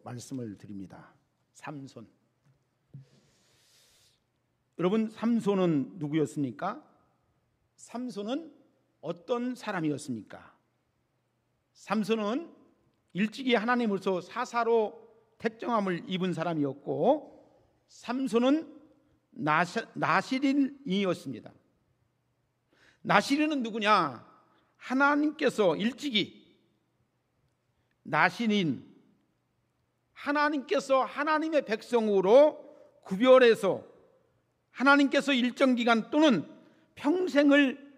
말씀을 드립니다. 삼손. 여러분, 삼손은 누구였습니까? 삼손은 어떤 사람이었습니까? 삼손은 일찍이 하나님으로서 사사로 택정함을 입은 사람이었고, 삼손은 나시린이었습니다. 나시린은 누구냐? 하나님께서 일찍이 나시린, 하나님께서 하나님의 백성으로 구별해서 하나님께서 일정 기간 또는 평생을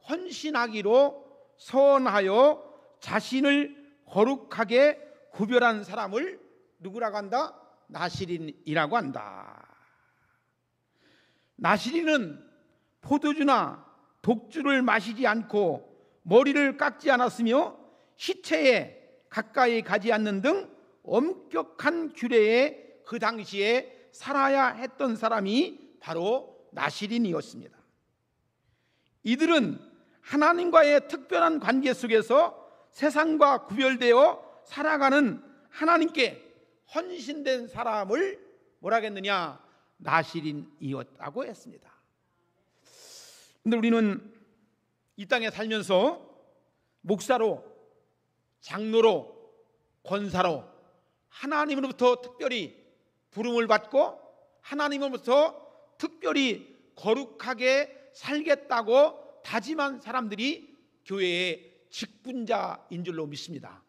헌신하기로 서원하여 자신을 거룩하게 구별한 사람을 누구라고 한다? 나시린이라고 한다. 나시린은 포도주나 독주를 마시지 않고 머리를 깎지 않았으며 시체에 가까이 가지 않는 등 엄격한 규례에 그 당시에 살아야 했던 사람이 바로 나시린이었습니다. 이들은 하나님과의 특별한 관계 속에서 세상과 구별되어 살아가는 하나님께 헌신된 사람을 뭐라고 했느냐? 나시린이었다고 했습니다. 그런데 우리는 이 땅에 살면서 목사로, 장로로, 권사로 하나님으로부터 특별히 부름을 받고 하나님으로부터 특별히 거룩하게 살겠다고 다짐한 사람들이 교회의 직분자인 줄로 믿습니다.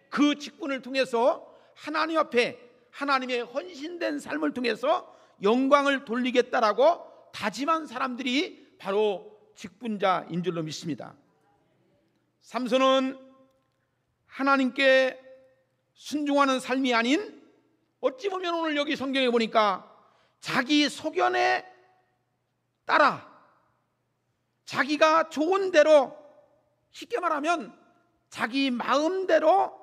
그 직분을 통해서 하나님 앞에 하나님의 헌신된 삶을 통해서 영광을 돌리겠다라고 다짐한 사람들이 바로 직분자인 줄로 믿습니다. 삼손은 하나님께 순종하는 삶이 아닌, 어찌 보면 오늘 여기 성경에 보니까 자기 소견에 따라 자기가 좋은 대로, 쉽게 말하면 자기 마음대로,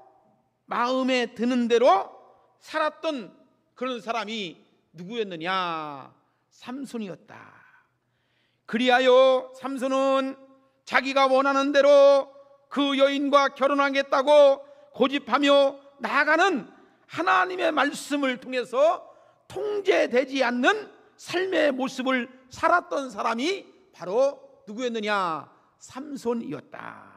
마음에 드는 대로 살았던 그런 사람이 누구였느냐? 삼손이었다. 그리하여 삼손은 자기가 원하는 대로 그 여인과 결혼하겠다고 고집하며 나아가는 하나님의 말씀을 통해서 통제되지 않는 삶의 모습을 살았던 사람이 바로 누구였느냐? 삼손이었다.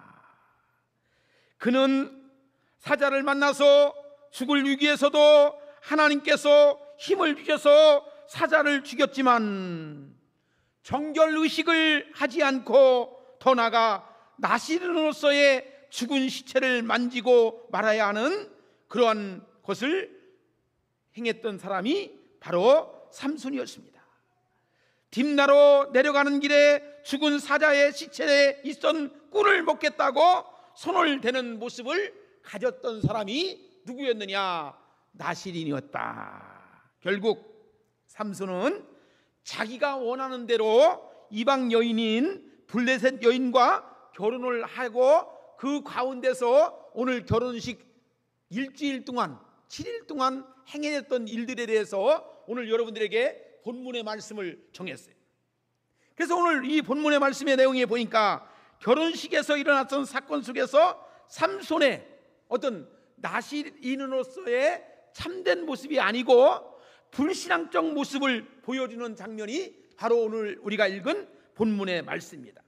그는 사자를 만나서 죽을 위기에서도 하나님께서 힘을 주셔서 사자를 죽였지만 정결의식을 하지 않고 더 나아가 나시린으로서의 죽은 시체를 만지고 말아야 하는 그러한 것을 행했던 사람이 바로 삼손이었습니다. 딥나로 내려가는 길에 죽은 사자의 시체에 있던 꿀을 먹겠다고 손을 대는 모습을 가졌던 사람이 누구였느냐? 나시린이었다. 결국 삼손은 자기가 원하는 대로 이방 여인인 블레셋 여인과 결혼을 하고 그 가운데서 오늘 결혼식 일주일 동안 7일 동안 행해졌던 일들에 대해서 오늘 여러분들에게 본문의 말씀을 정했어요. 그래서 오늘 이 본문의 말씀의 내용에 보니까 결혼식에서 일어났던 사건 속에서 삼손의 어떤 나시린으로서의 참된 모습이 아니고 불신앙적 모습을 보여주는 장면이 바로 오늘 우리가 읽은 본문의 말씀입니다.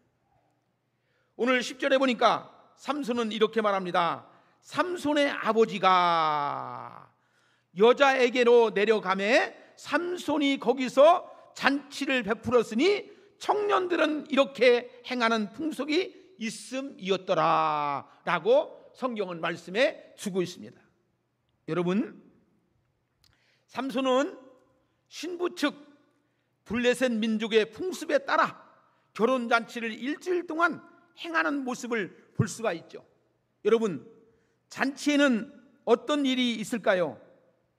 오늘 10절에 보니까 삼손은 이렇게 말합니다. 삼손의 아버지가 여자에게로 내려가매 삼손이 거기서 잔치를 베풀었으니 청년들은 이렇게 행하는 풍속이 있음이었더라 라고 성경은 말씀해 주고 있습니다. 여러분, 삼손은 신부 측 블레셋 민족의 풍습에 따라 결혼잔치를 일주일 동안 행하는 모습을 볼 수가 있죠. 여러분, 잔치에는 어떤 일이 있을까요?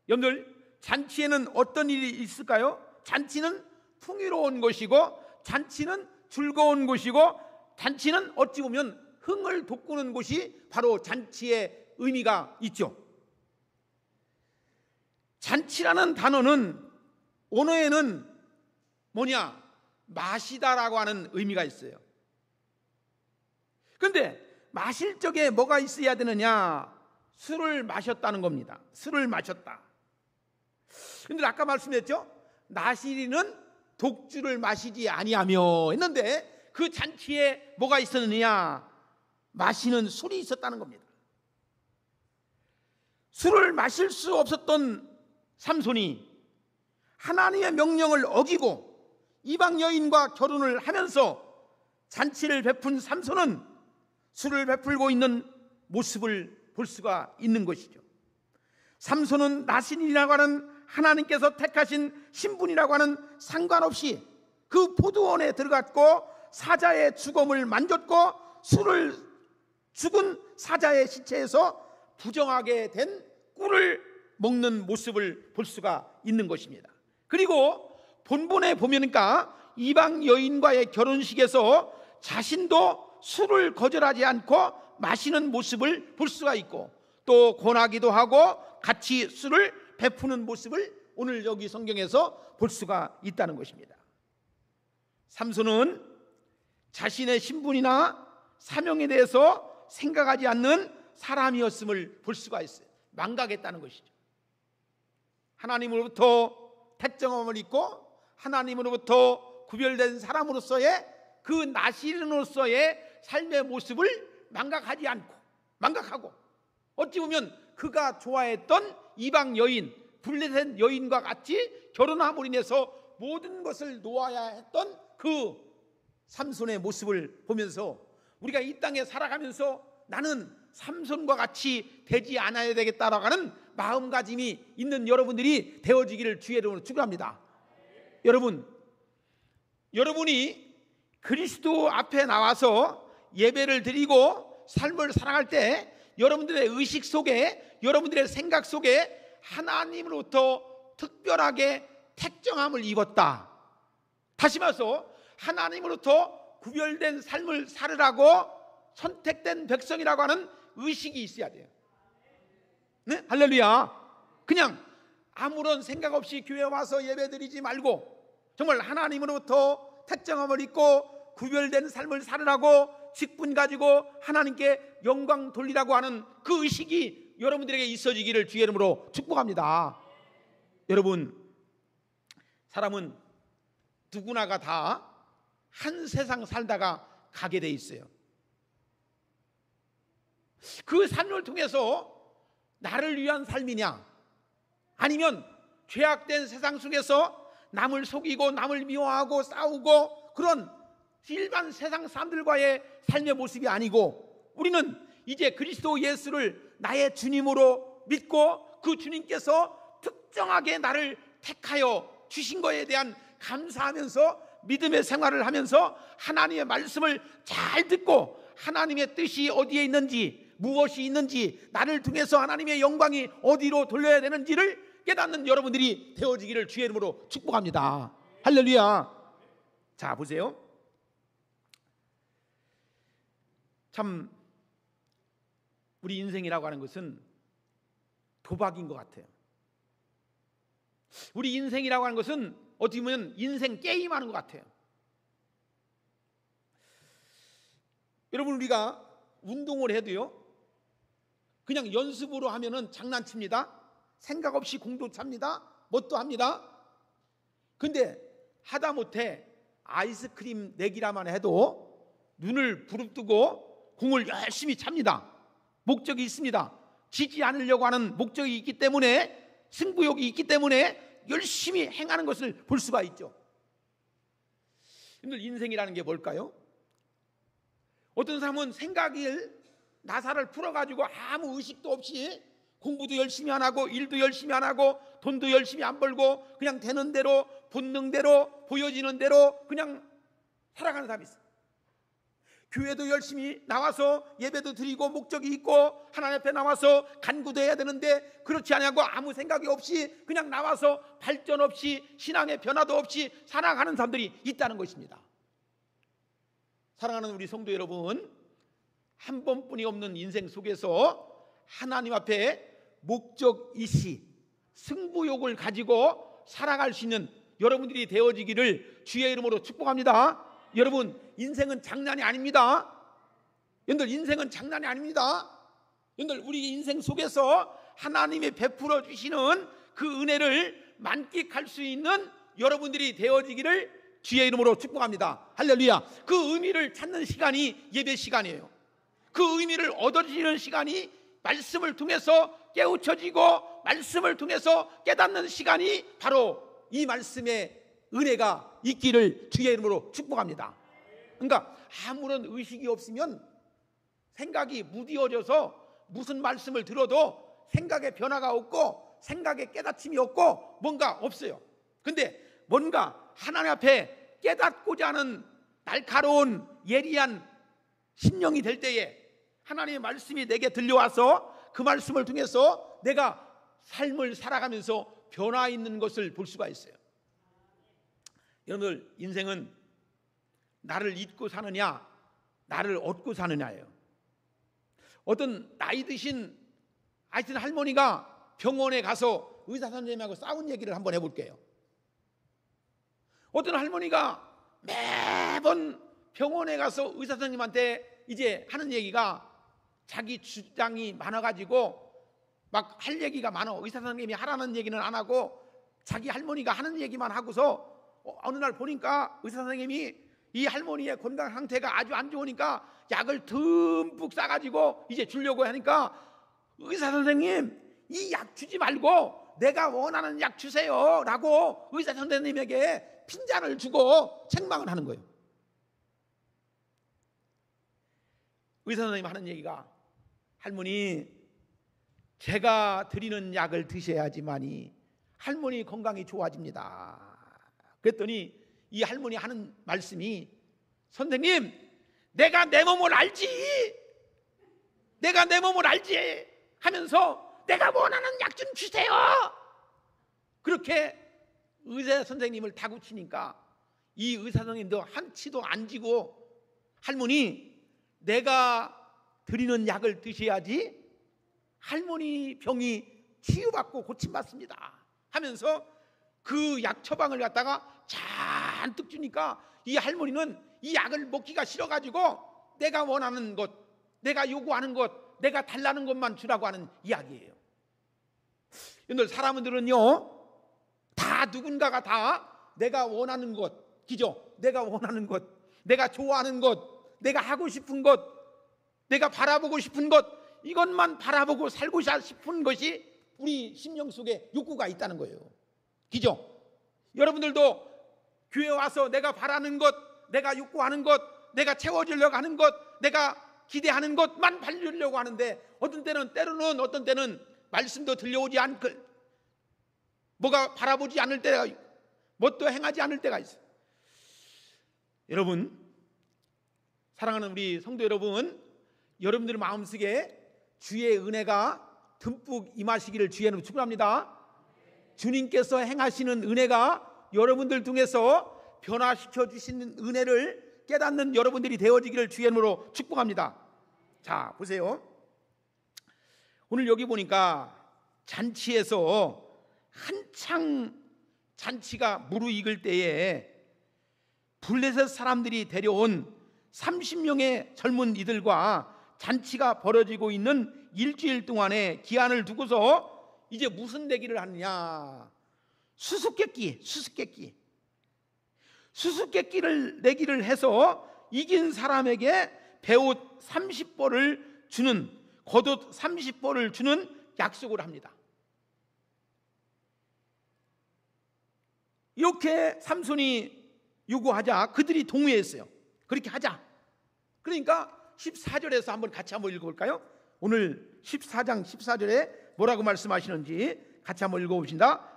여러분들, 잔치에는 어떤 일이 있을까요? 잔치는 풍요로운 것이고, 잔치는 즐거운 것이고, 잔치는 어찌 보면 흥을 돋구는 곳이 바로 잔치의 의미가 있죠. 잔치라는 단어는 언어에는 뭐냐? 마시다라고 하는 의미가 있어요. 그런데 마실 적에 뭐가 있어야 되느냐? 술을 마셨다는 겁니다. 술을 마셨다. 근데 아까 말씀했죠? 나시린은 독주를 마시지 아니하며 했는데 그 잔치에 뭐가 있었느냐? 마시는 술이 있었다는 겁니다. 술을 마실 수 없었던 삼손이 하나님의 명령을 어기고 이방 여인과 결혼을 하면서 잔치를 베푼 삼손은 술을 베풀고 있는 모습을 볼 수가 있는 것이죠. 삼손은 나신이라고 하는 하나님께서 택하신 신분이라고 하는 상관없이 그 포도원에 들어갔고 사자의 주검을 만졌고 술을 죽은 사자의 시체에서 부정하게 된 꿀을 먹는 모습을 볼 수가 있는 것입니다. 그리고 본문에 보니까 이방 여인과의 결혼식에서 자신도 술을 거절하지 않고 마시는 모습을 볼 수가 있고 또 권하기도 하고 같이 술을 베푸는 모습을 오늘 여기 성경에서 볼 수가 있다는 것입니다. 삼손은 자신의 신분이나 사명에 대해서 생각하지 않는 사람이었음을 볼 수가 있어요. 망각했다는 것이죠. 하나님으로부터 택정함을 입고 하나님으로부터 구별된 사람으로서의 그 나시린으로서의 삶의 모습을 망각하고 어찌 보면 그가 좋아했던 이방 여인 블레셋 여인과 같이 결혼함으로 인해서 모든 것을 놓아야 했던 그 삼손의 모습을 보면서 우리가 이 땅에 살아가면서 나는 삼손과 같이 되지 않아야 되겠다라고 하는 마음가짐이 있는 여러분들이 되어지기를 주의 이름으로 축원합니다. 여러분이 그리스도 앞에 나와서 예배를 드리고 삶을 살아갈 때 여러분들의 의식 속에 여러분들의 생각 속에 하나님으로부터 특별하게 택정함을 입었다. 다시 말해서 하나님으로부터 구별된 삶을 살으라고 선택된 백성이라고 하는 의식이 있어야 돼요. 네? 할렐루야. 그냥 아무런 생각 없이 교회 와서 예배드리지 말고 정말 하나님으로부터 택정함을 입고 구별된 삶을 살으라고 직분 가지고 하나님께 영광 돌리라고 하는 그 의식이 여러분들에게 있어지기를 주의 이름으로 축복합니다. 여러분, 사람은 누구나가 다 한 세상 살다가 가게 돼 있어요. 그 삶을 통해서 나를 위한 삶이냐 아니면 죄악된 세상 속에서 남을 속이고 남을 미워하고 싸우고 그런 일반 세상 사람들과의 삶의 모습이 아니고 우리는 이제 그리스도 예수를 나의 주님으로 믿고 그 주님께서 특정하게 나를 택하여 주신 것에 대한 감사하면서 믿음의 생활을 하면서 하나님의 말씀을 잘 듣고 하나님의 뜻이 어디에 있는지 무엇이 있는지 나를 통해서 하나님의 영광이 어디로 돌려야 되는지를 깨닫는 여러분들이 되어지기를 주의 이름으로 축복합니다. 할렐루야. 자, 보세요. 참 우리 인생이라고 하는 것은 도박인 것 같아요. 우리 인생이라고 하는 것은 어떻게 보면 인생 게임하는 것 같아요. 여러분, 우리가 운동을 해도요 그냥 연습으로 하면은 장난칩니다. 생각 없이 공도 찹니다. 뭣도 합니다. 근데 하다못해 아이스크림 내기라만 해도 눈을 부릅뜨고 공을 열심히 찹니다. 목적이 있습니다. 지지 않으려고 하는 목적이 있기 때문에, 승부욕이 있기 때문에 열심히 행하는 것을 볼 수가 있죠. 여러분들, 인생이라는 게 뭘까요? 어떤 사람은 생각을 나사를 풀어가지고 아무 의식도 없이 공부도 열심히 안 하고 일도 열심히 안 하고 돈도 열심히 안 벌고 그냥 되는 대로 본능대로 보여지는 대로 그냥 살아가는 사람이 있어요. 교회도 열심히 나와서 예배도 드리고 목적이 있고 하나님 앞에 나와서 간구도 해야 되는데 그렇지 않냐고 아무 생각이 없이 그냥 나와서 발전 없이 신앙의 변화도 없이 살아가는 사람들이 있다는 것입니다. 사랑하는 우리 성도 여러분, 한 번뿐이 없는 인생 속에서 하나님 앞에 목적이시 승부욕을 가지고 살아갈 수 있는 여러분들이 되어지기를 주의 이름으로 축복합니다. 여러분, 인생은 장난이 아닙니다. 여러분들, 인생은 장난이 아닙니다. 여러분들, 우리 인생 속에서 하나님이 베풀어 주시는 그 은혜를 만끽할 수 있는 여러분들이 되어지기를 주의 이름으로 축복합니다. 할렐루야. 그 의미를 찾는 시간이 예배 시간이에요. 그 의미를 얻어지는 시간이 말씀을 통해서 깨우쳐지고 말씀을 통해서 깨닫는 시간이 바로 이 말씀의 은혜가 있기를 주의 이름으로 축복합니다. 그러니까 아무런 의식이 없으면 생각이 무디어져서 무슨 말씀을 들어도 생각에 변화가 없고 생각에 깨닫힘이 없고 뭔가 없어요. 근데 뭔가 하나님 앞에 깨닫고자 하는 날카로운 예리한 심령이 될 때에 하나님의 말씀이 내게 들려와서 그 말씀을 통해서 내가 삶을 살아가면서 변화 있는 것을 볼 수가 있어요. 여러분들, 인생은 나를 잊고 사느냐 나를 얻고 사느냐예요. 어떤 나이 드신 하여튼 할머니가 병원에 가서 의사 선생님하고 싸운 얘기를 한번 해볼게요. 어떤 할머니가 매번 병원에 가서 의사 선생님한테 이제 하는 얘기가 자기 주장이 많아가지고 막 할 얘기가 많아. 의사 선생님이 하라는 얘기는 안 하고 자기 할머니가 하는 얘기만 하고서 어느 날 보니까 의사 선생님이 이 할머니의 건강 상태가 아주 안 좋으니까 약을 듬뿍 싸가지고 이제 주려고 하니까 의사 선생님, 이 약 주지 말고 내가 원하는 약 주세요 라고 의사 선생님에게 핀잔을 주고 책망을 하는 거예요. 의사 선생님 하는 얘기가, 할머니, 제가 드리는 약을 드셔야지만이 할머니 건강이 좋아집니다. 그랬더니 이 할머니 하는 말씀이, 선생님, 내가 내 몸을 알지, 내가 내 몸을 알지 하면서 내가 원하는 약 좀 주세요. 그렇게 의사 선생님을 다구치니까 이 의사 선생님도 한치도 안 지고, 할머니, 내가 드리는 약을 드셔야지 할머니 병이 치유받고 고침받습니다 하면서 그 약 처방을 갖다가 잔뜩 주니까 이 할머니는 이 약을 먹기가 싫어가지고 내가 원하는 것, 내가 요구하는 것, 내가 달라는 것만 주라고 하는 이야기예요. 여러분들, 사람들은요 다 누군가가 다 내가 원하는 것, 그죠? 내가 원하는 것, 내가 좋아하는 것, 내가 하고 싶은 것, 내가 바라보고 싶은 것, 이것만 바라보고 살고 싶은 것이 우리 심령 속에 욕구가 있다는 거예요. 그죠? 여러분들도 교회 와서 내가 바라는 것, 내가 욕구하는 것, 내가 채워주려고 하는 것, 내가 기대하는 것만 받으려고 하는데 어떤 때는, 때로는 어떤 때는 말씀도 들려오지 않고 뭐가 바라보지 않을 때가 있고 뭣도 행하지 않을 때가 있어요. 여러분, 사랑하는 우리 성도 여러분, 여러분들의 마음속에 주의 은혜가 듬뿍 임하시기를 주의 이름으로 축원합니다. 주님께서 행하시는 은혜가 여러분들 통해서 변화시켜 주시는 은혜를 깨닫는 여러분들이 되어지기를 주의 이름으로 축복합니다. 자, 보세요. 오늘 여기 보니까 잔치에서 한창 잔치가 무르익을 때에 블레셋 사람들이 데려온 30명의 젊은 이들과 잔치가 벌어지고 있는 일주일 동안의 기한을 두고서 이제 무슨 내기를 하느냐, 수수께끼를 내기를 해서 이긴 사람에게 배옷 30벌을 주는, 겉옷 30벌을 주는 약속을 합니다. 이렇게 삼손이 요구하자 그들이 동의했어요. 그렇게 하자. 그러니까 14절에서 한번 같이 한번 읽어볼까요? 오늘 14장 14절에 뭐라고 말씀하시는지 같이 한번 읽어봅시다.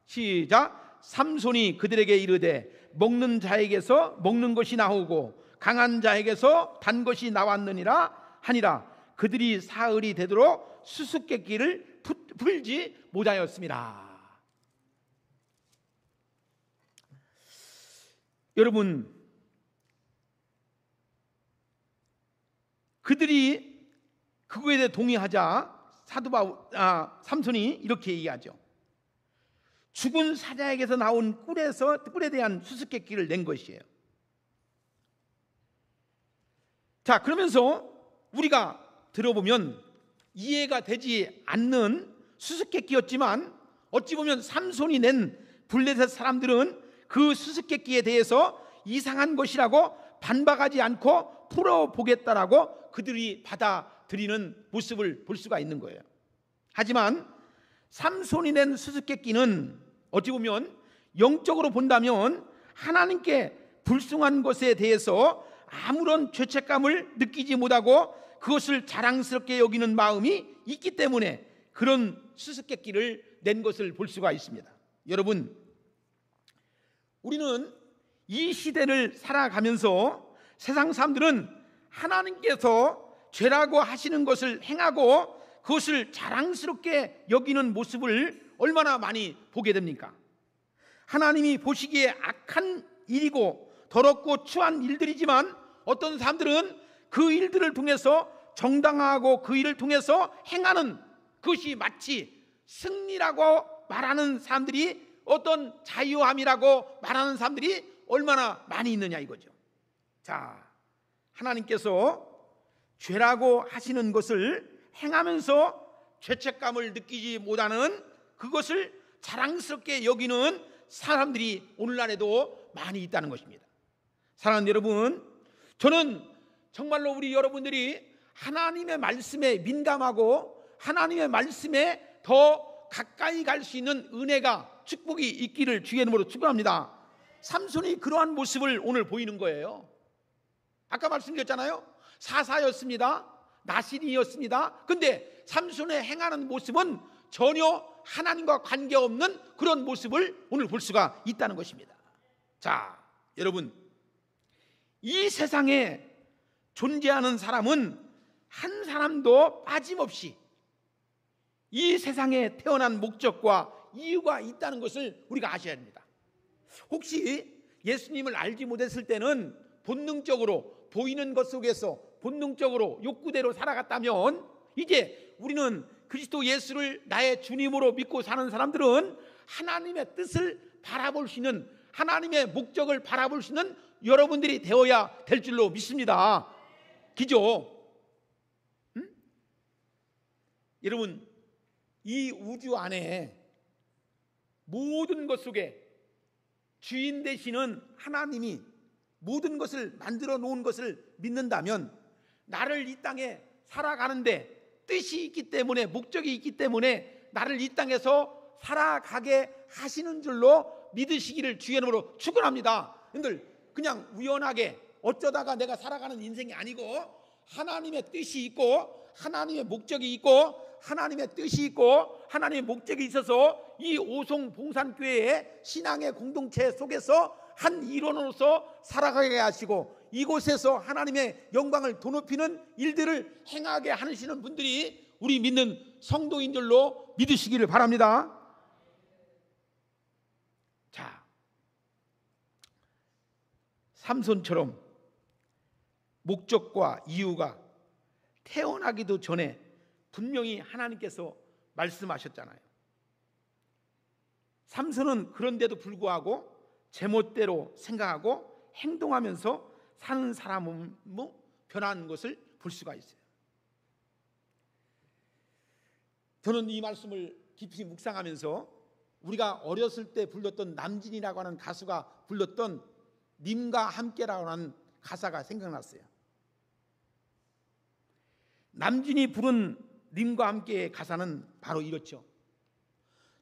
시작. 삼손이 그들에게 이르되 먹는 자에게서 먹는 것이 나오고 강한 자에게서 단 것이 나왔느니라 하니라. 그들이 사흘이 되도록 수수께끼를 풀지 못하였습니다. 여러분, 그들이 그거에 대해 동의하자 삼손이 이렇게 얘기하죠. 죽은 사자에게서 나온 꿀에 대한 수수께끼를 낸 것이에요. 자, 그러면서 우리가 들어보면 이해가 되지 않는 수수께끼였지만 어찌 보면 삼손이 낸 블레셋 사람들은 그 수수께끼에 대해서 이상한 것이라고 반박하지 않고 풀어보겠다라고 그들이 받아들이는 모습을 볼 수가 있는 거예요. 하지만 삼손이 낸 수수께끼는 어찌 보면 영적으로 본다면 하나님께 불순한 것에 대해서 아무런 죄책감을 느끼지 못하고 그것을 자랑스럽게 여기는 마음이 있기 때문에 그런 수수께끼를 낸 것을 볼 수가 있습니다. 여러분, 우리는 이 시대를 살아가면서 세상 사람들은 하나님께서 죄라고 하시는 것을 행하고 그것을 자랑스럽게 여기는 모습을 얼마나 많이 보게 됩니까? 하나님이 보시기에 악한 일이고 더럽고 추한 일들이지만 어떤 사람들은 그 일들을 통해서 정당화하고 그 일을 통해서 행하는 그것이 마치 승리라고 말하는 사람들이, 어떤 자유함이라고 말하는 사람들이 얼마나 많이 있느냐 이거죠. 자, 하나님께서 죄라고 하시는 것을 행하면서 죄책감을 느끼지 못하는, 그것을 자랑스럽게 여기는 사람들이 오늘날에도 많이 있다는 것입니다. 사랑하는 여러분, 저는 정말로 우리 여러분들이 하나님의 말씀에 민감하고 하나님의 말씀에 더 가까이 갈 수 있는 은혜가, 축복이 있기를 주의 이름으로 축원합니다. 삼손이 그러한 모습을 오늘 보이는 거예요. 아까 말씀드렸잖아요. 사사였습니다. 나신이었습니다. 근데 삼손의 행하는 모습은 전혀 하나님과 관계없는 그런 모습을 오늘 볼 수가 있다는 것입니다. 자, 여러분, 이 세상에 존재하는 사람은 한 사람도 빠짐없이 이 세상에 태어난 목적과 이유가 있다는 것을 우리가 아셔야 합니다. 혹시 예수님을 알지 못했을 때는 본능적으로 보이는 것 속에서 본능적으로 욕구대로 살아갔다면, 이제 우리는 그리스도 예수를 나의 주님으로 믿고 사는 사람들은 하나님의 뜻을 바라볼 수 있는, 하나님의 목적을 바라볼 수 있는 여러분들이 되어야 될 줄로 믿습니다. 기죠? 여러분, 이 우주 안에 모든 것 속에 주인 되시는 하나님이 모든 것을 만들어 놓은 것을 믿는다면, 나를 이 땅에 살아가는데 뜻이 있기 때문에, 목적이 있기 때문에 나를 이 땅에서 살아가게 하시는 줄로 믿으시기를 주의 이름으로 축원합니다. 여러분들, 그냥 우연하게 어쩌다가 내가 살아가는 인생이 아니고 하나님의 뜻이 있고 하나님의 목적이 있고 하나님의 뜻이 있고 하나님의 목적이 있어서 이 오송 봉산교회의 신앙의 공동체 속에서 한 일원으로서 살아가게 하시고 이곳에서 하나님의 영광을 도높이는 일들을 행하게 하시는 분들이 우리 믿는 성도인 줄로 믿으시기를 바랍니다. 자, 삼손처럼 목적과 이유가 태어나기도 전에 분명히 하나님께서 말씀하셨잖아요. 삼손은 그런데도 불구하고 제멋대로 생각하고 행동하면서 사는 사람으로 변한 것을 볼 수가 있어요. 저는 이 말씀을 깊이 묵상하면서 우리가 어렸을 때 불렀던 남진이라고 하는 가수가 불렀던 님과 함께라고 하는 가사가 생각났어요. 남진이 부른 님과 함께의 가사는 바로 이렇죠.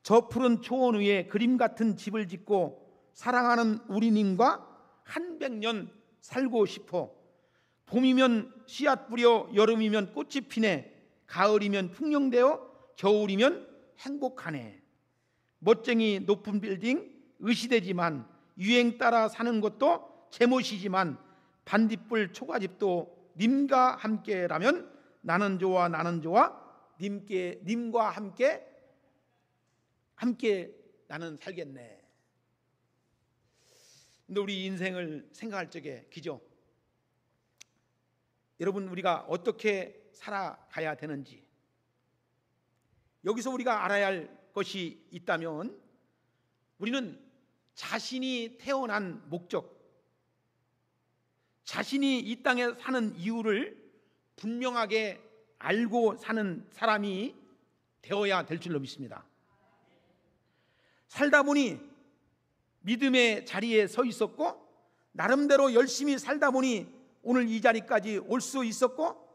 저 푸른 초원 위에 그림 같은 집을 짓고 사랑하는 우리 님과 한 100년 살고 싶어. 봄이면 씨앗 뿌려 여름이면 꽃이 피네. 가을이면 풍령되어 겨울이면 행복하네. 멋쟁이 높은 빌딩 의시되지만 유행 따라 사는 것도 제멋이지만 반딧불 초가집도 님과 함께라면 나는 좋아 나는 좋아 님과 함께 나는 살겠네. 근데 우리 인생을 생각할 적에 기죠. 여러분, 우리가 어떻게 살아가야 되는지 여기서 우리가 알아야 할 것이 있다면 우리는 자신이 태어난 목적, 자신이 이 땅에 사는 이유를 분명하게 알고 사는 사람이 되어야 될 줄로 믿습니다. 살다 보니 믿음의 자리에 서 있었고, 나름대로 열심히 살다 보니 오늘 이 자리까지 올 수 있었고,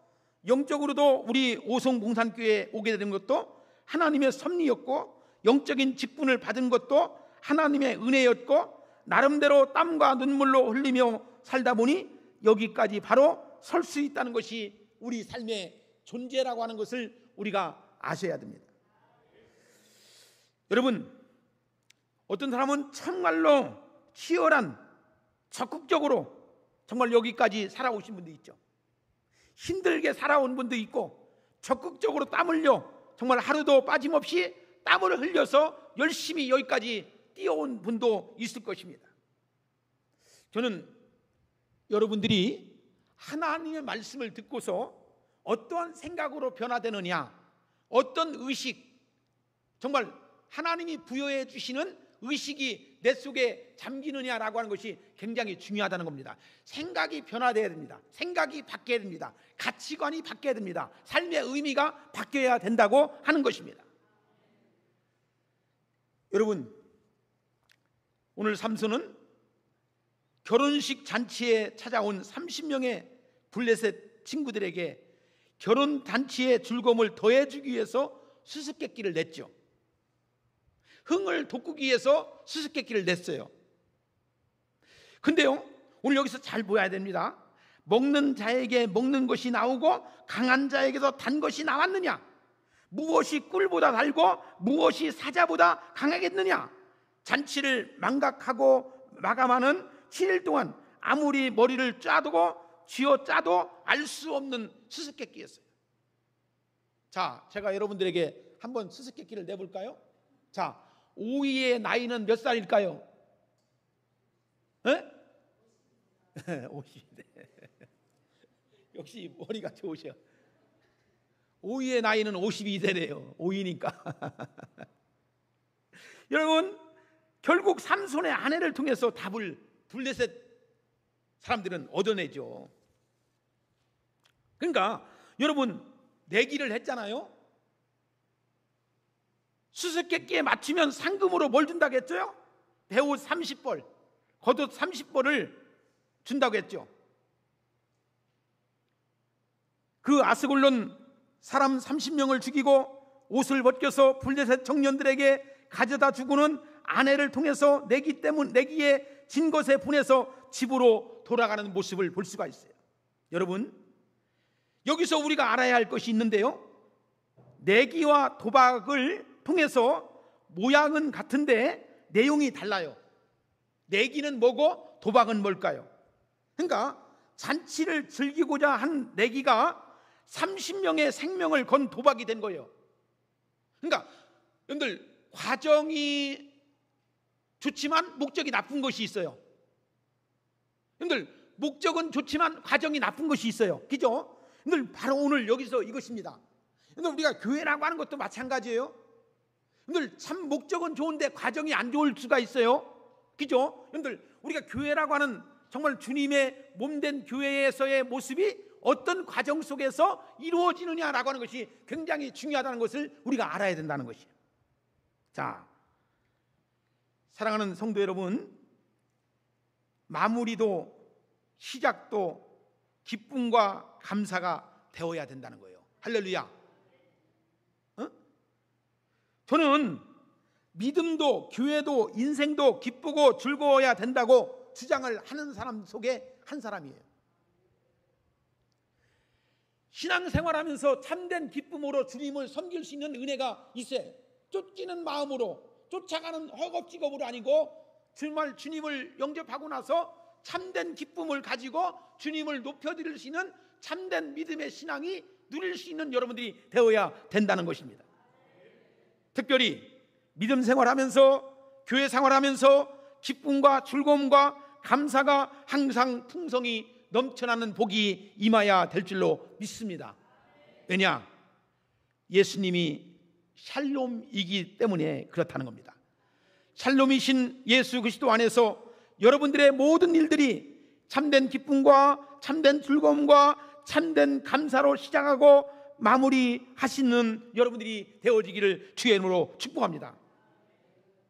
영적으로도 우리 오송봉산교회에 오게 된 것도 하나님의 섭리였고, 영적인 직분을 받은 것도 하나님의 은혜였고, 나름대로 땀과 눈물로 흘리며 살다 보니 여기까지 바로 설 수 있다는 것이 우리 삶의 존재라고 하는 것을 우리가 아셔야 됩니다. 여러분, 어떤 사람은 정말로 치열한, 적극적으로 정말 여기까지 살아오신 분도 있죠. 힘들게 살아온 분도 있고, 적극적으로 땀 흘려 정말 하루도 빠짐없이 땀을 흘려서 열심히 여기까지 뛰어온 분도 있을 것입니다. 저는 여러분들이 하나님의 말씀을 듣고서 어떠한 생각으로 변화되느냐, 어떤 의식, 정말 하나님이 부여해 주시는 의식이 내 속에 잠기느냐라고 하는 것이 굉장히 중요하다는 겁니다. 생각이 변화되어야 됩니다. 생각이 바뀌어야 됩니다. 가치관이 바뀌어야 됩니다. 삶의 의미가 바뀌어야 된다고 하는 것입니다. 여러분, 오늘 삼손은 결혼식 잔치에 찾아온 30명의 블레셋 친구들에게 결혼 잔치의 즐거움을 더해주기 위해서 수수께끼를 냈죠. 흥을 돋구기 위해서 수수께끼를 냈어요. 근데요, 오늘 여기서 잘 보아야 됩니다. 먹는 자에게 먹는 것이 나오고 강한 자에게서 단 것이 나왔느냐? 무엇이 꿀보다 달고 무엇이 사자보다 강하겠느냐? 잔치를 망각하고 마감하는 7일 동안 아무리 머리를 짜두고 쥐어짜도 알 수 없는 수수께끼였어요. 자, 제가 여러분들에게 한번 수수께끼를 내볼까요? 자, 오이의 나이는 몇 살일까요? 50. 역시 머리가 좋으셔. 오이의 나이는 52세래요. 오이니까. 여러분, 결국 삼손의 아내를 통해서 답을 블레셋 사람들은 얻어내죠. 그러니까 여러분, 내기를 했잖아요. 수수께끼에 맞추면 상금으로 뭘 준다고 했죠? 배옷 30벌, 겉옷 30벌을 준다고 했죠. 그 아스골론 사람 30명을 죽이고 옷을 벗겨서 블레셋 청년들에게 가져다 주고는 아내를 통해서 내기에 진 것에 분해서 집으로 돌아가는 모습을 볼 수가 있어요. 여러분, 여기서 우리가 알아야 할 것이 있는데요, 내기와 도박을 통해서 모양은 같은데 내용이 달라요. 내기는 뭐고 도박은 뭘까요? 그러니까 잔치를 즐기고자 한 내기가 30명의 생명을 건 도박이 된 거예요. 그러니까 여러분들, 과정이 좋지만 목적이 나쁜 것이 있어요. 여러분들, 목적은 좋지만 과정이 나쁜 것이 있어요. 그죠? 여러분들, 바로 오늘 여기서 이것입니다. 여러분들, 우리가 교회라고 하는 것도 마찬가지예요. 여러분들, 참 목적은 좋은데 과정이 안 좋을 수가 있어요. 그죠? 여러분들, 우리가 교회라고 하는 정말 주님의 몸된 교회에서의 모습이 어떤 과정 속에서 이루어지느냐라고 하는 것이 굉장히 중요하다는 것을 우리가 알아야 된다는 것이에요. 자, 사랑하는 성도 여러분, 마무리도 시작도 기쁨과 감사가 되어야 된다는 거예요. 할렐루야. 저는 믿음도 교회도 인생도 기쁘고 즐거워야 된다고 주장을 하는 사람 속에 한 사람이에요. 신앙생활하면서 참된 기쁨으로 주님을 섬길 수 있는 은혜가 있어요. 쫓기는 마음으로, 쫓아가는 허겁지겁으로 아니고 정말 주님을 영접하고 나서 참된 기쁨을 가지고 주님을 높여드릴 수 있는 참된 믿음의 신앙이 누릴 수 있는 여러분들이 되어야 된다는 것입니다. 특별히 믿음 생활하면서, 교회 생활하면서 기쁨과 즐거움과 감사가 항상 풍성히 넘쳐나는 복이 임하여야 될 줄로 믿습니다. 왜냐? 예수님이 샬롬이기 때문에 그렇다는 겁니다. 샬롬이신 예수 그리스도 안에서 여러분들의 모든 일들이 참된 기쁨과 참된 즐거움과 참된 감사로 시작하고 마무리하시는 여러분들이 되어지기를 주의 이름으로 축복합니다.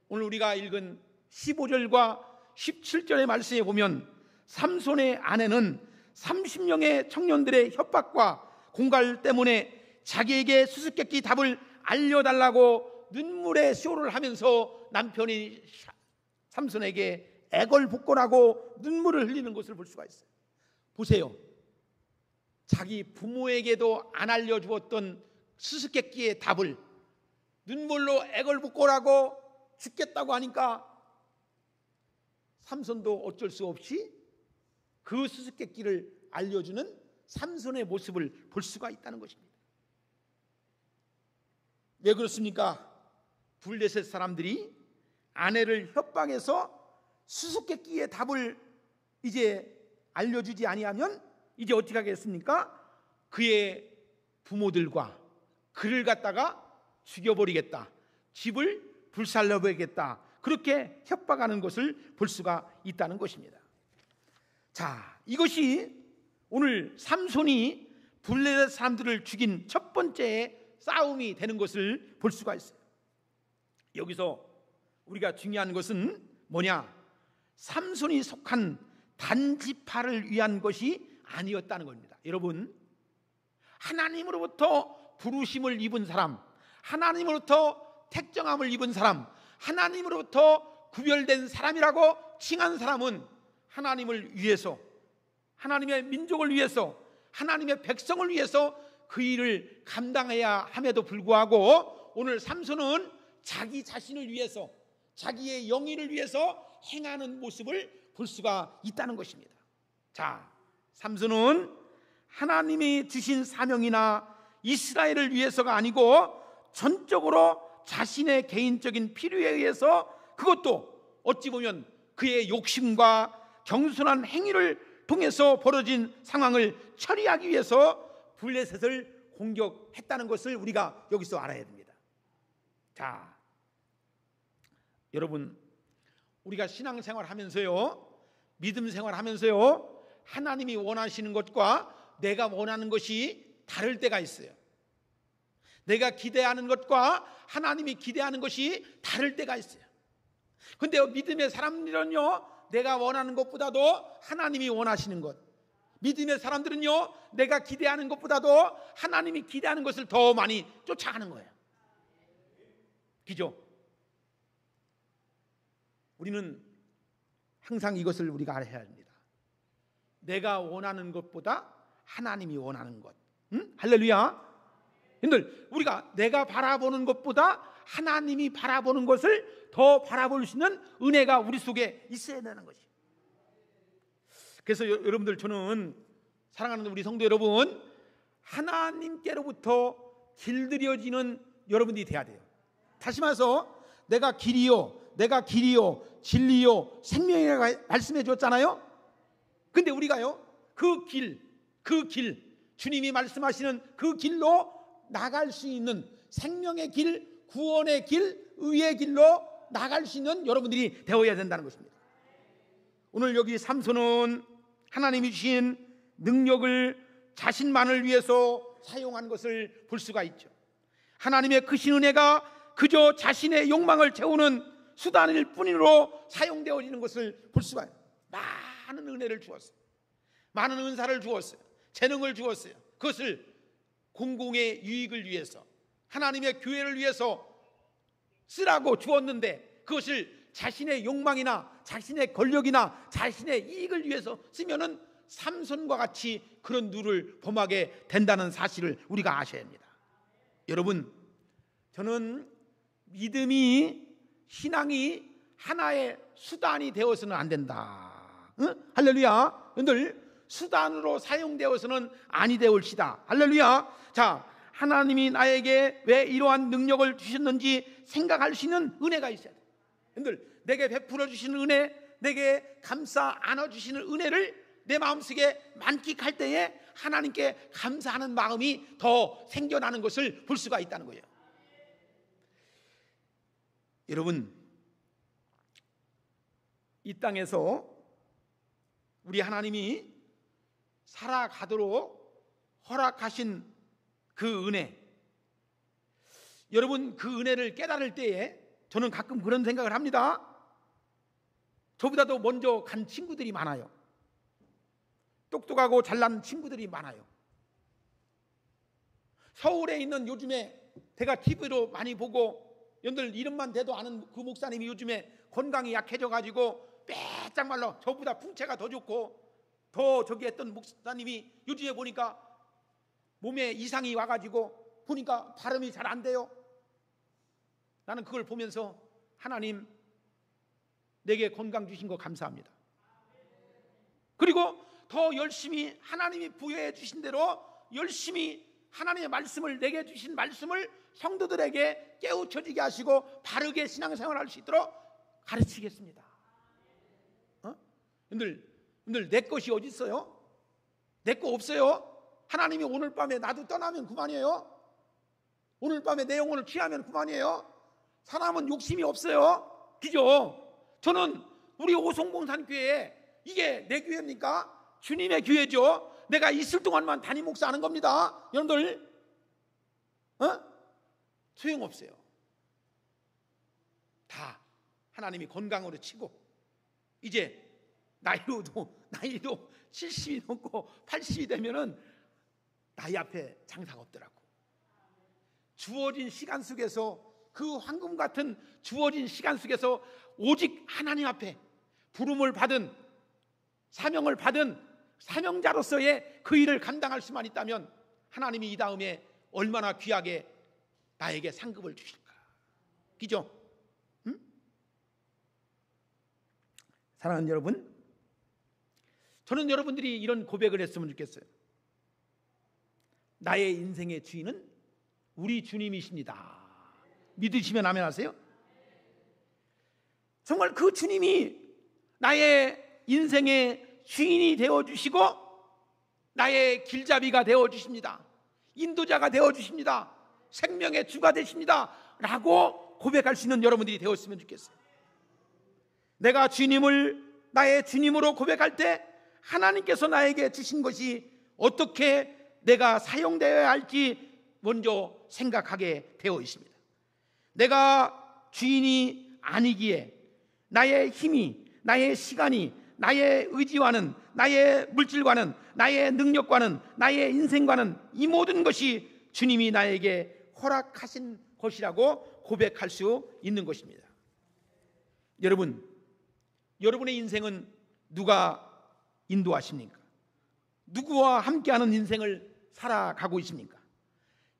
오늘 우리가 읽은 15절과 17절의 말씀에 보면 삼손의 아내는 30명의 청년들의 협박과 공갈 때문에 자기에게 수수께끼 답을 알려달라고 눈물의 쇼를 하면서 남편이 삼손에게 애걸복걸하고 눈물을 흘리는 것을 볼 수가 있어요. 보세요. 자기 부모에게도 안 알려주었던 수수께끼의 답을 눈물로 애걸복걸하고 죽겠다고 하니까 삼손도 어쩔 수 없이 그 수수께끼를 알려주는 삼손의 모습을 볼 수가 있다는 것입니다. 왜 그렇습니까? 블레셋 사람들이 아내를 협박해서 수수께끼의 답을 이제 알려주지 아니하면 이제 어떻게 하겠습니까? 그의 부모들과 그를 갖다가 죽여버리겠다, 집을 불살라버리겠다, 그렇게 협박하는 것을 볼 수가 있다는 것입니다. 자, 이것이 오늘 삼손이 블레셋 사람들을 죽인 첫 번째 싸움이 되는 것을 볼 수가 있어요. 여기서 우리가 중요한 것은 뭐냐? 삼손이 속한 단지파를 위한 것이 아니었다는 겁니다. 여러분, 하나님으로부터 부르심을 입은 사람, 하나님으로부터 택정함을 입은 사람, 하나님으로부터 구별된 사람이라고 칭한 사람은 하나님을 위해서, 하나님의 민족을 위해서, 하나님의 백성을 위해서 그 일을 감당해야 함에도 불구하고 오늘 삼손은 자기 자신을 위해서, 자기의 영예를 위해서 행하는 모습을 볼 수가 있다는 것입니다. 자, 삼손은 하나님이 주신 사명이나 이스라엘을 위해서가 아니고 전적으로 자신의 개인적인 필요에 의해서, 그것도 어찌 보면 그의 욕심과 경솔한 행위를 통해서 벌어진 상황을 처리하기 위해서 블레셋을 공격했다는 것을 우리가 여기서 알아야 됩니다. 자, 여러분, 우리가 신앙생활 하면서요, 믿음 생활 하면서요, 하나님이 원하시는 것과 내가 원하는 것이 다를 때가 있어요. 내가 기대하는 것과 하나님이 기대하는 것이 다를 때가 있어요. 근데 믿음의 사람들은요, 내가 원하는 것보다도 하나님이 원하시는 것, 믿음의 사람들은요, 내가 기대하는 것보다도 하나님이 기대하는 것을 더 많이 쫓아가는 거예요. 그죠? 우리는 항상 이것을 우리가 알아야 합니다. 내가 원하는 것보다 하나님이 원하는 것. 할렐루야. 여러분들, 우리가 내가 바라보는 것보다 하나님이 바라보는 것을 더 바라볼 수 있는 은혜가 우리 속에 있어야 되는 것이. 그래서 여러분들, 저는 사랑하는 우리 성도 여러분, 하나님께로부터 길들여지는 여러분들이 돼야 돼요. 다시 말해서 내가 길이요, 내가 길이요, 진리요, 생명이라고 말씀해 줬잖아요. 근데 우리가요, 그 길, 주님이 말씀하시는 그 길로 나갈 수 있는 생명의 길, 구원의 길, 의의 길로 나갈 수 있는 여러분들이 되어야 된다는 것입니다. 오늘 여기 삼손은 하나님이 주신 능력을 자신만을 위해서 사용한 것을 볼 수가 있죠. 하나님의 크신 은혜가 그저 자신의 욕망을 채우는 수단일 뿐으로 사용되어지는 것을 볼 수가 있어요. 많은 은혜를 주었어요. 많은 은사를 주었어요. 재능을 주었어요. 그것을 공공의 유익을 위해서, 하나님의 교회를 위해서 쓰라고 주었는데 그것을 자신의 욕망이나 자신의 권력이나 자신의 이익을 위해서 쓰면은 삼손과 같이 그런 누를 범하게 된다는 사실을 우리가 아셔야 합니다. 여러분, 저는 믿음이, 신앙이 하나의 수단이 되어서는 안 된다. 할렐루야. 여러분들, 수단으로 사용되어서는 아니 되올시다. 할렐루야. 자, 하나님이 나에게 왜 이러한 능력을 주셨는지 생각할 수 있는 은혜가 있어야 돼. 여러분들, 내게 베풀어 주시는 은혜, 내게 감싸 안아 주시는 은혜를 내 마음속에 만끽할 때에 하나님께 감사하는 마음이 더 생겨나는 것을 볼 수가 있다는 거예요. 여러분, 이 땅에서 우리 하나님이 살아가도록 허락하신 그 은혜, 여러분 그 은혜를 깨달을 때에 저는 가끔 그런 생각을 합니다. 저보다도 먼저 간 친구들이 많아요. 똑똑하고 잘난 친구들이 많아요. 서울에 있는 요즘에 제가 TV로 많이 보고 여러분들 이름만 대도 아는 그 목사님이 요즘에 건강이 약해져 가지고 빼짝 말라 저보다 풍채가 더 좋고 더 저기 했던 목사님이 요즘에 보니까 몸에 이상이 와가지고 보니까 발음이 잘 안 돼요. 나는 그걸 보면서 하나님 내게 건강 주신 거 감사합니다. 그리고 더 열심히 하나님이 부여해 주신 대로 열심히 하나님의 말씀을 내게 주신 말씀을 성도들에게 깨우쳐지게 하시고 바르게 신앙생활할 수 있도록 가르치겠습니다. 여러분들 내 것이 어디 있어요? 내 거 없어요. 하나님이 오늘 밤에 나도 떠나면 그만이에요. 오늘 밤에 내 영혼을 취하면 그만이에요. 사람은 욕심이 없어요. 그죠? 저는 우리 오송봉산교회 이게 내 교회입니까? 주님의 교회죠. 내가 있을 동안만 담임 목사 하는 겁니다. 여러분들 소용없어요. 다 하나님이 건강으로 치고 이제 나이도 70이 넘고 80이 되면은 나이 앞에 장사가 없더라고. 주어진 시간 속에서 그 황금 같은 주어진 시간 속에서 오직 하나님 앞에 부름을 받은 사명을 받은 사명자로서의 그 일을 감당할 수만 있다면 하나님이 이 다음에 얼마나 귀하게 나에게 상급을 주실까. 그죠? 응? 사랑하는 여러분, 저는 여러분들이 이런 고백을 했으면 좋겠어요. 나의 인생의 주인은 우리 주님이십니다. 믿으시면 아멘 하세요. 정말 그 주님이 나의 인생의 주인이 되어주시고 나의 길잡이가 되어주십니다. 인도자가 되어주십니다. 생명의 주가 되십니다 라고 고백할 수 있는 여러분들이 되었으면 좋겠어요. 내가 주님을 나의 주님으로 고백할 때 하나님께서 나에게 주신 것이 어떻게 내가 사용되어야 할지 먼저 생각하게 되어 있습니다. 내가 주인이 아니기에 나의 힘이, 나의 시간이, 나의 의지와는, 나의 물질과는, 나의 능력과는, 나의 인생과는 이 모든 것이 주님이 나에게 허락하신 것이라고 고백할 수 있는 것입니다. 여러분, 여러분의 인생은 누가 인도하십니까? 누구와 함께하는 인생을 살아가고 있습니까?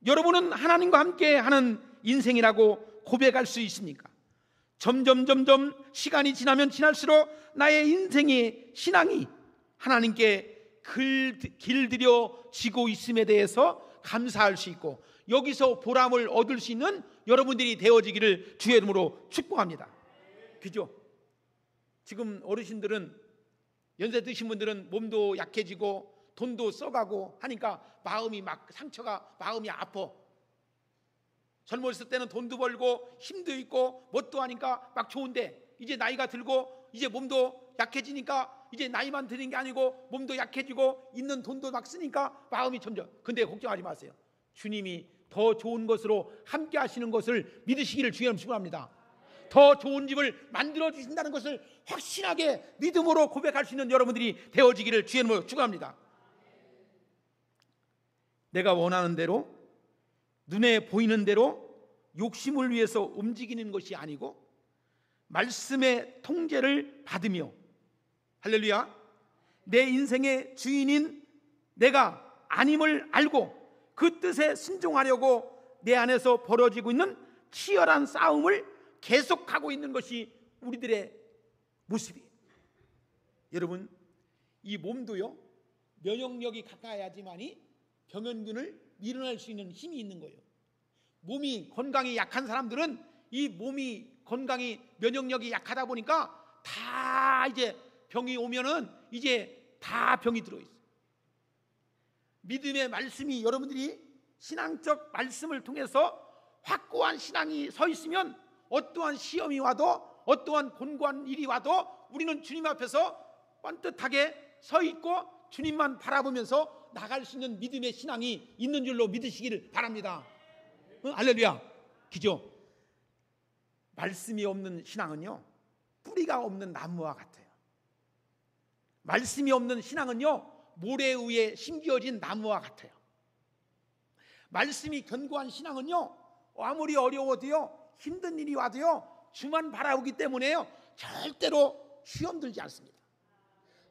여러분은 하나님과 함께하는 인생이라고 고백할 수 있습니까? 점점 시간이 지날수록 나의 인생의 신앙이 하나님께 길들여지고 있음에 대해서 감사할 수 있고 여기서 보람을 얻을 수 있는 여러분들이 되어지기를 주의 이름으로 축복합니다. 그죠? 지금 어르신들은 연세 드신 분들은 몸도 약해지고 돈도 써가고 하니까 마음이 막 상처가 마음이 아파. 젊었을 때는 돈도 벌고 힘도 있고 뭣도 하니까 막 좋은데 이제 나이가 들고 이제 몸도 약해지니까 이제 나이만 드는 게 아니고 몸도 약해지고 있는 돈도 막 쓰니까 마음이 점점. 근데 걱정하지 마세요. 주님이 더 좋은 것으로 함께 하시는 것을 믿으시기를 주님 축원합니다. 더 좋은 집을 만들어 주신다는 것을 확신하게 믿음으로 고백할 수 있는 여러분들이 되어지기를 주님으로 축원합니다. 내가 원하는 대로 눈에 보이는 대로 욕심을 위해서 움직이는 것이 아니고 말씀의 통제를 받으며 할렐루야 내 인생의 주인인 내가 아님을 알고 그 뜻에 순종하려고 내 안에서 벌어지고 있는 치열한 싸움을 계속하고 있는 것이 우리들의 모습이에요. 여러분 이 몸도요 면역력이 강해야지만이 병원균을 밀어낼 수 있는 힘이 있는 거예요. 몸이 건강이 약한 사람들은 이 몸이 건강이 면역력이 약하다 보니까 다 이제 병이 오면은 이제 다 병이 들어있어요. 믿음의 말씀이 여러분들이 신앙적 말씀을 통해서 확고한 신앙이 서 있으면 어떠한 시험이 와도 어떠한 곤고한 일이 와도 우리는 주님 앞에서 뻔뜻하게 서 있고 주님만 바라보면서 나갈 수 있는 믿음의 신앙이 있는 줄로 믿으시기를 바랍니다. 할렐루야. 그죠? 말씀이 없는 신앙은요, 뿌리가 없는 나무와 같아요. 말씀이 없는 신앙은요, 모래 위에 심겨진 나무와 같아요. 말씀이 견고한 신앙은요, 아무리 어려워도요, 힘든 일이 와도요, 주만 바라보기 때문에요, 절대로 시험 들지 않습니다.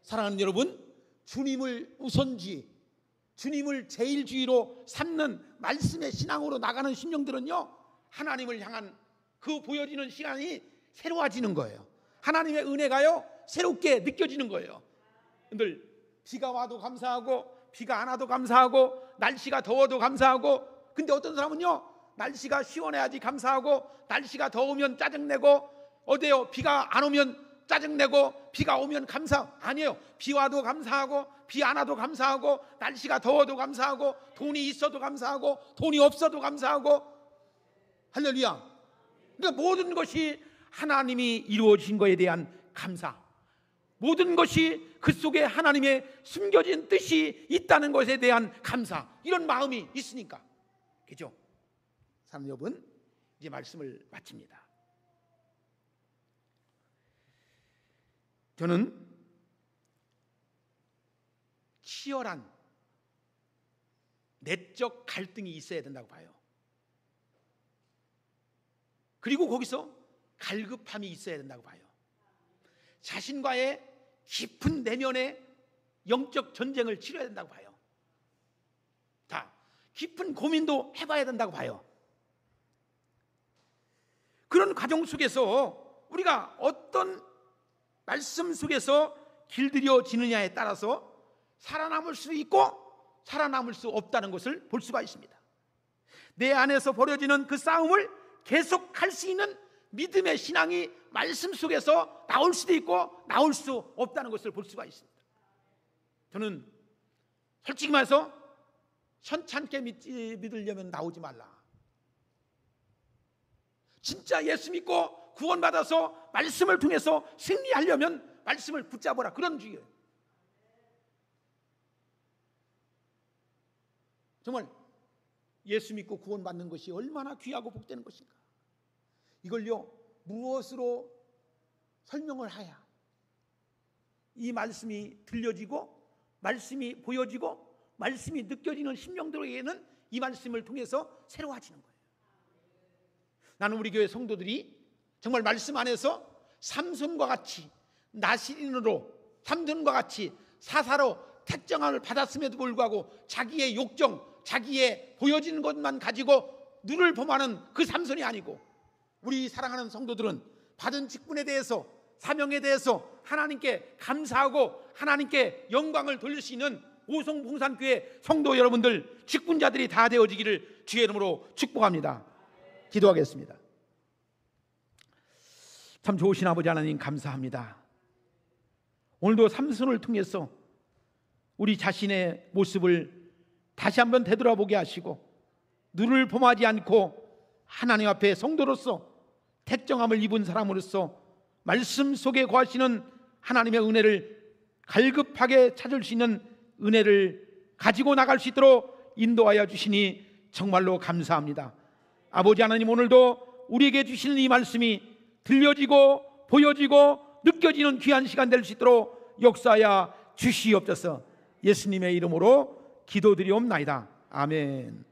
사랑하는 여러분, 주님을 우선지, 주님을 제일주의로 삼는 말씀의 신앙으로 나가는 심령들은요, 하나님을 향한 그 보여지는 시간이 새로워지는 거예요. 하나님의 은혜가요, 새롭게 느껴지는 거예요. 늘 비가 와도 감사하고, 비가 안 와도 감사하고, 날씨가 더워도 감사하고, 근데 어떤 사람은요, 날씨가 시원해야지 감사하고, 날씨가 더우면 짜증내고, 어때요? 비가 안 오면 짜증내고, 비가 오면 감사. 아니에요. 비 와도 감사하고, 비 안 와도 감사하고, 날씨가 더워도 감사하고, 돈이 있어도 감사하고, 돈이 없어도 감사하고. 할렐루야. 그러니까 모든 것이 하나님이 이루어진 것에 대한 감사, 모든 것이 그 속에 하나님의 숨겨진 뜻이 있다는 것에 대한 감사, 이런 마음이 있으니까. 그죠? 사랑하는 여러분, 이제 말씀을 마칩니다. 저는 치열한 내적 갈등이 있어야 된다고 봐요. 그리고 거기서 갈급함이 있어야 된다고 봐요. 자신과의 깊은 내면의 영적 전쟁을 치러야 된다고 봐요. 자, 깊은 고민도 해봐야 된다고 봐요. 그런 과정 속에서 우리가 어떤 말씀 속에서 길들여지느냐에 따라서 살아남을 수 있고 살아남을 수 없다는 것을 볼 수가 있습니다. 내 안에서 벌어지는 그 싸움을 계속할 수 있는 믿음의 신앙이 말씀 속에서 나올 수도 있고 나올 수 없다는 것을 볼 수가 있습니다. 저는 솔직히 말해서 현찮게 믿으려면 나오지 말라. 진짜 예수 믿고 구원받아서 말씀을 통해서 승리하려면 말씀을 붙잡아라, 그런 주의예요. 정말 예수 믿고 구원받는 것이 얼마나 귀하고 복되는 것인가, 이걸요 무엇으로 설명을 해야 이 말씀이 들려지고 말씀이 보여지고 말씀이 느껴지는 심령들에게는 이 말씀을 통해서 새로워지는 거예요. 나는 우리 교회 성도들이 정말 말씀 안에서 삼손과 같이 나시린으로, 삼손과 같이 사사로 택정함을 받았음에도 불구하고 자기의 욕정, 자기의 보여지는 것만 가지고 눈을 범하는 그 삼손이 아니고, 우리 사랑하는 성도들은 받은 직분에 대해서, 사명에 대해서 하나님께 감사하고 하나님께 영광을 돌릴 수 있는 오송봉산교회 성도 여러분들, 직분자들이 다 되어지기를 주의 이름으로 축복합니다. 기도하겠습니다. 참 좋으신 아버지 하나님, 감사합니다. 오늘도 삼손을 통해서 우리 자신의 모습을 다시 한번 되돌아보게 하시고, 눈을 범하지 않고 하나님 앞에 성도로서 택정함을 입은 사람으로서 말씀 속에 거하시는 하나님의 은혜를 갈급하게 찾을 수 있는 은혜를 가지고 나갈 수 있도록 인도하여 주시니 정말로 감사합니다. 아버지 하나님, 오늘도 우리에게 주시는 이 말씀이 들려지고 보여지고 느껴지는 귀한 시간 될 수 있도록 역사하여 주시옵소서. 예수님의 이름으로 기도드리옵나이다. 아멘.